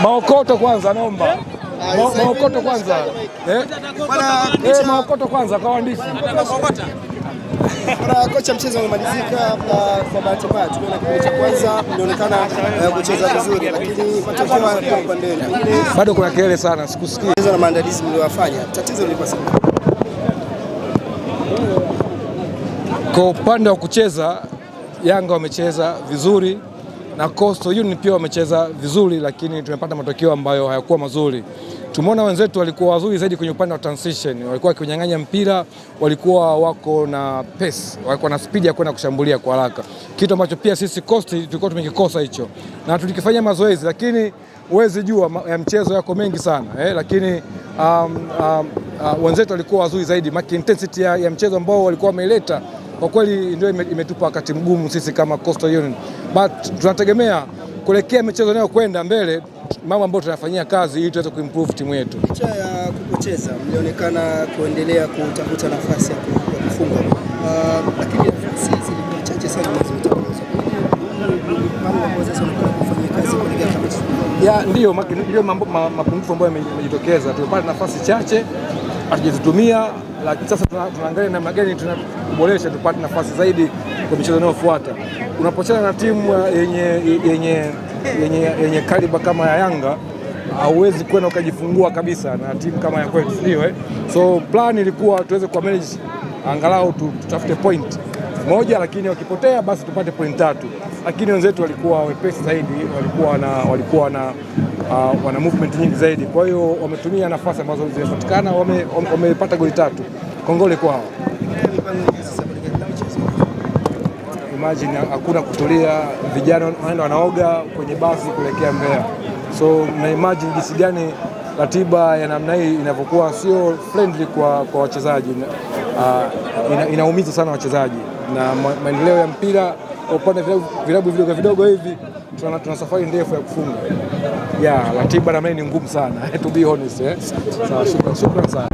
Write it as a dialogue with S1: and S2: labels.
S1: Maokoto kwanza naomba. Maokoto kwanza. Maokoto kwanza kwa waandishi.
S2: Kocha, mchezo umemalizika kwa bahati mbaya. Tumeona kipindi cha kwanza inaonekana kucheza vizuri, lakini matokeo hayakuwa upande wenu.
S1: Bado kuna kelele sana, sikusikia.
S2: Na maandalizi mliowafanya, tatizo lilikuwa sababu.
S1: Kwa upande wa kucheza, Yanga wamecheza vizuri na Coastal Union pia wamecheza vizuri, lakini tumepata matokeo ambayo hayakuwa mazuri. Tumeona wenzetu walikuwa wazuri zaidi kwenye upande wa transition, walikuwa wakinyang'anya mpira, walikuwa wako na pace, walikuwa na speed ya kwenda kushambulia kwa haraka, kitu ambacho pia sisi Coastal tulikuwa tumekikosa hicho, na tulikifanya mazoezi, lakini huwezi jua ya mchezo yako mengi sana lakini wenzetu walikuwa wazuri zaidi. Intensity ya mchezo ambao walikuwa wameileta kwa kweli ndio imetupa wakati mgumu sisi kama Coastal Union, but tunategemea kuelekea michezo nayo kwenda mbele, mambo ambayo tunafanyia kazi ili tuweze kuimprove timu yetu.
S2: Licha ya kucheza, mlionekana kuendelea kutafuta nafasi ya kufunga, lakini nafasi zilikuwa chache sana
S1: ndio mapungufu ambayo yamejitokeza. Tumepata nafasi chache hatujazitumia, lakini sasa tunaangalia namna gani tunaboresha tupate nafasi zaidi kwa michezo inayofuata. Unapocheza na timu yenye kaliba kama ya Yanga, hauwezi kwenda ukajifungua kabisa na timu kama ya kwetu, ndio So plan ilikuwa tuweze ku manage angalau tutafute point moja, lakini wakipotea basi tupate point tatu, lakini wenzetu walikuwa wepesi zaidi, walikuwa wana movement nyingi zaidi, kwa hiyo wametumia nafasi ambazo zilipatikana, wamepata goli tatu. Kongole kwao. Imagine hakuna kutulia, vijana wanaenda wanaoga kwenye basi kuelekea Mbeya, so na imagine jinsi gani ratiba ya namna hii inavyokuwa sio friendly kwa wachezaji, inaumiza sana wachezaji na maendeleo ya mpira. Kwa upande vilabu vidogo hivi tuna safari ndefu ya kufunga. Ratiba na mimi ni ngumu sana to be honest. Sawa, shukrani sana.